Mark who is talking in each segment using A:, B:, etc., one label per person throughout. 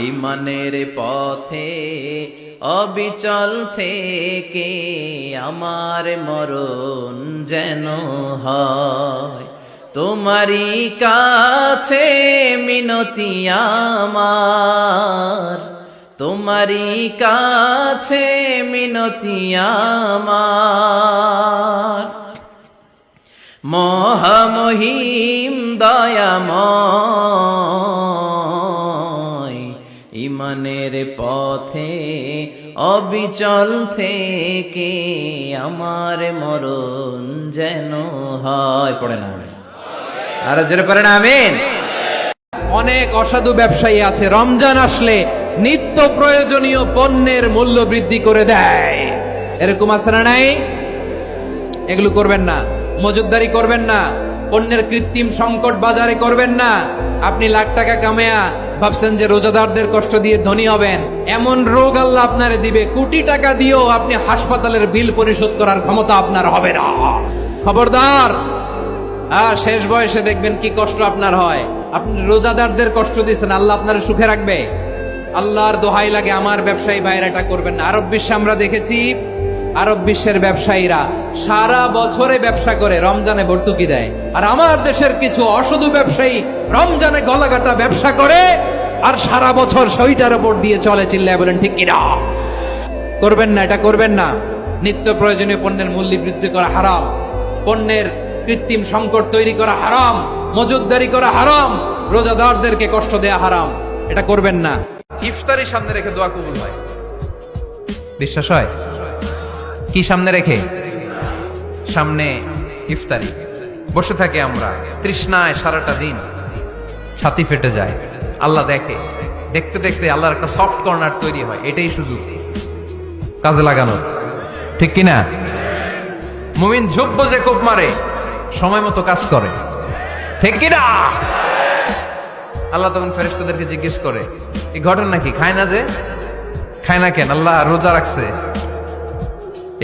A: ইমানের পথে অবিচল থেকে আমার মরণ যেন হয়। তোমারই কাছে মিনতি আমার, তোমারই কাছে মিনতি আমার। মহামহিম দয়াময়, ইমানের পথে অবিচল থেকে আমার মরণ যেন হয়। পড়ে না আরো জোরে পড়ে না আমিন।
B: অনেক অসাধু ব্যবসায়ী আছে রমজান আসলে নিত্য প্রয়োজনীয় পণ্যের মূল্য বৃদ্ধি করে দেয়। এরকম আছে না নাই? এগুলো করবেন না, মজুতদারি করবেন না, পণ্যের কৃত্রিম সংকট বাজারে করবেন না। আপনি লাখ টাকা কামায়া ভাবছেন যে রোজাদারদের কষ্ট দিয়ে ধনী হবেন, এমন রোগ আল্লাহ আপনারে দিবে, কোটি টাকা দিয়েও আপনি হাসপাতালের বিল পরিশোধ করার ক্ষমতা আপনার হবে না। খবরদার। শেষ বয়সে দেখবেন কি কষ্ট আপনার হয়। আপনি রোজাদারদের কষ্ট দিচ্ছেন, আল্লাহ আপনার সুখে রাখবে? আল্লাহর দোহাই লাগে আমার ব্যবসায়ী ভাইরা এটা করবেন না। আরব বিশ্বে আমরা দেখেছি, আরব বিশ্বের ব্যবসায়ীরা সারা বছরে ব্যবসা করে, রমজানে ভর্তুকি দেয়। আর আমার দেশের কিছু অসাধু ব্যবসায়ী রমজানে গলাকাটা ব্যবসা করে আর সারা বছর সইটার উপর দিয়ে চলে। চিল্লায় বলেন ঠিক কিনা? করবেন না, এটা করবেন না। নিত্য প্রয়োজনীয় পণ্যের মূল্য বৃদ্ধি করা হারাম, পণ্যের কৃত্রিম সংকট তৈরি করা হারাম, মজুতদারি করা হারাম, রোজাদারদেরকে কষ্ট দেয়া হারাম। এটা করবেন না। ইফতারি সামনে রেখে দোয়া কবুল হয়, বিশ্বাস হয়? কি সামনে রেখে? সামনে ইফতারি। বসে থাকে আমরা তৃষ্ণায় সারাটা দিন, ছাতি ফেটে যায়। আল্লাহ দেখে, দেখতে দেখতে আল্লাহর একটা সফট কর্নার তৈরি হয়। এটাই সুযোগ কাজে লাগানোর, ঠিক কিনা? মুমিন ঝোপ বোঝে কোপ মারে, সময় মতো কাজ করে, ঠিক কিনা? আল্লাহ তখন ফেরেশতাদেরকে জিজ্ঞেস করে, এই ঘটনা কি? খায় না যে? খায় না কেন? আল্লাহ রোজা রাখছে।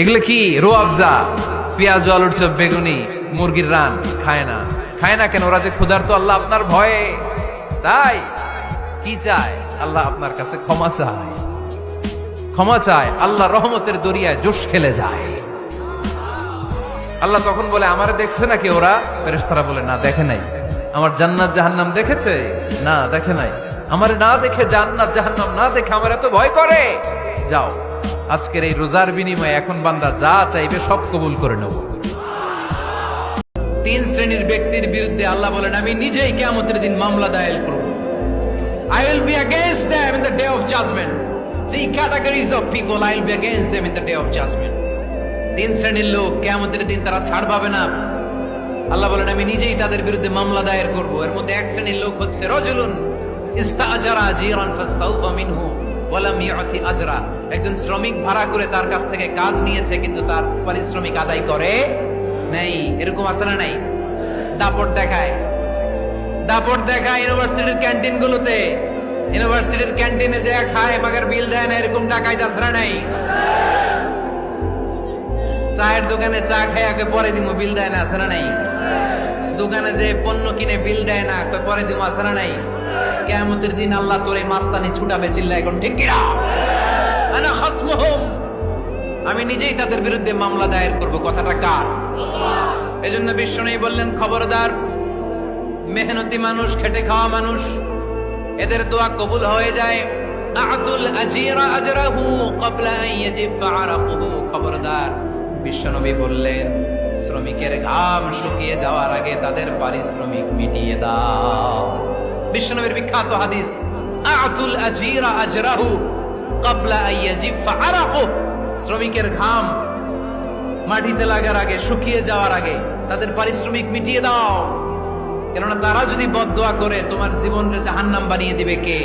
B: এগুলো কি? রো আফজা, পেঁয়াজ, আলুর চপ, বেগুনি, মুরগির রান। খায় না। খায় না কেন? ওরা যে ক্ষুধার্ত। আল্লাহ আপনার ভয়ে। তাই কি চায়? আল্লাহ আপনার কাছে ক্ষমা চায়, ক্ষমা চায়। আল্লাহ রহমতের দরিয়ায় জোশ খেলে যায়। আল্লাহ তখন বলে, আমারে দেখছে নাকি ওরা? ফেরেশতারা বলে, না দেখে নাই। আমার জান্নাত জাহান্নাম দেখেছে? না দেখে নাই। আমারে না দেখে, জান্নাত জাহান্নাম না দেখে আমার এত ভয় করে। যাও, আজকের এই রোজার বিনিময়ে এখন বান্দা যা চাইবে সব কবুল করে নেব। তিন শ্রেণীর ব্যক্তির বিরুদ্ধে আল্লাহ বলেন, আমি নিজেই কিয়ামতের দিন মামলা দায়ের করব। I will be against them in the day of judgment. Three categories of people I will be against them in the day of judgment. তিন শ্রেণীর লোক কিয়ামতের দিন তারা ছাড় পাবে না। আল্লাহ বলেন, আমি নিজেই তাদের বিরুদ্ধে মামলা দায়ের করব। এর মধ্যে এক শ্রেণীর লোক হচ্ছে রজুলুন ইস্তাআজারা জিরান ফাস্তাউফা মিনহু ওয়া লাম ইউতি আজরা। একজন শ্রমিক ভাড়া করে তার কাছ থেকে কাজ নিয়েছে, কিন্তু তার পারিশ্রমিক আদায় করে নাই। এরকম আছে না নাই? দাপট দেখায়, দাপট দেখায় ইউনিভার্সিটির ক্যান্টিন গুলোতে। ইউনিভার্সিটির ক্যান্টিনে যে খায় মাগার বিল দেয় না, এরকম টাকায় দাসরা নাই। চায়ের দোকানে চা খায় আগে পরে দিমু, বিল দেয় না, আছে না নাই? দোকানে যে পণ্য কিনে বিল দেয় না, পরে দিমু, আছে না নাই? কিয়ামতের দিন আল্লাহ তোরে মাস্তানি ছুটাবে। চিল্লা এখন ঠিক কিনা? আনা খাসমুহুম, আমি নিজেই তাদের বিরুদ্ধে মামলা দায়ের করব। কথাটা কার? এজন্য বিশ্বনবী বললেন, খবরদার, মেহনতি মানুষ, খেটে খাওয়া মানুষ, এদের দোয়া কবুল হয়ে যায়। আতুল আজিরা আজরাহু ক্বাবলা আন ইয়াজিফা আরাকুহু। খবরদার, বিশ্বনবী বললেন, শ্রমিকের ঘাম শুকিয়ে যাওয়ার আগে তাদের পারিশ্রমিক মিটিয়ে দাও। বিশ্বনবীর বিখ্যাত হাদিস, আতুল আজিরা আজরাহু ক্বাবলা আন ইয়াজিফা আরাকুহু। শ্রমিকের ঘাম মাটিতে লাগার আগে, শুকিয়ে যাওয়ার আগে তাদের পারিশ্রমিক মিটিয়ে দাও। কেননা তারা যদি বদদোয়া করে তোমার জীবনকে জাহান্নাম বানিয়ে দিবে কে?